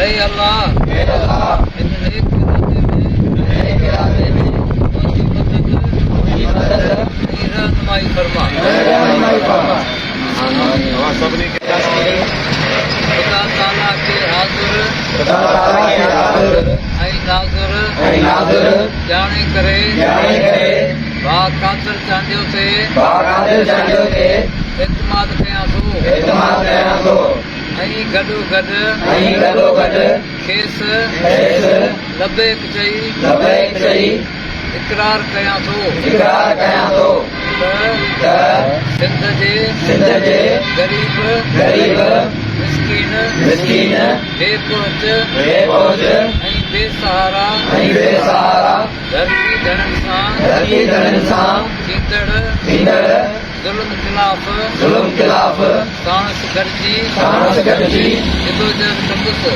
ऐ अल्लाह इन नेक इरादे में मुझी मदद रहनुमाई फरमा। सभिनी खे खुदा ताला के हाज़िर ऐं नाज़िर ॼाणे करे बा क़ादिर चांडियो ते इत्माद कयां थो ऐं गॾोगॾु खेसि लबैक चई इक़रार कयां थो त सिंध जे ग़रीब मिस्कीन बेपहुच ऐं बेसहारा धरती धड़नि सां थींदड़ ज़ुल्म ख़िलाफ़ साणस गॾिजी जिदोजहद कंदुसि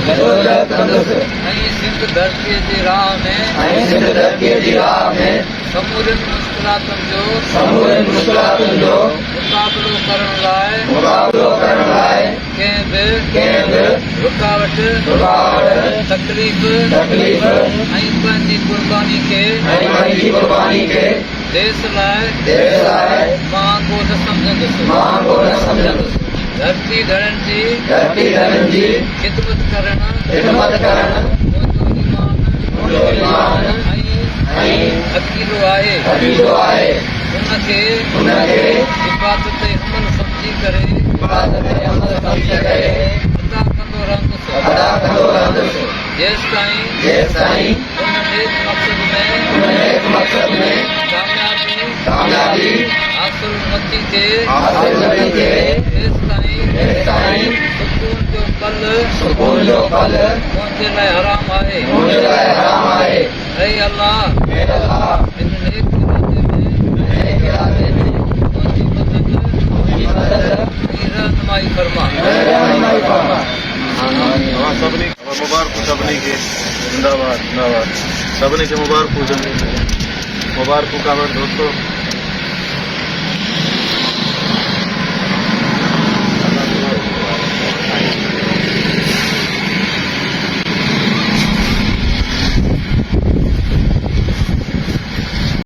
ऐं सिंध धरतीअ जी राह में समूरनि मुश्किलातुनि जो मुक़ाबिलो करण लाइ कंहिं बि रुकावट तकलीफ़ ऐं पंहिंजी क़ुर्बानी खे देश लाइ महांगो न सम्झंदुसि। धरती धड़नि जी ख़िदमत करण मुंहिंजो ईमान ऐं अक़ीदो आहे। उनखे इबादत अमल सम्झी करे अदा कंदो रहंदुसि जेसिताईं उन नेक मक़सद में कामयाबी हासिल नथी थिए तेसिताईं सुकून जो पल मुंहिंजे लाइ हराम आहे। ऐ अल्लाह इन नेक इरादे में मुंहिंजी मदद रहनुमाई फरमा। सभिनी मुबारकूं सभिनी खे जिंदाबाद सभिनी खे मुबारकूं कामेड़ दोस्तों।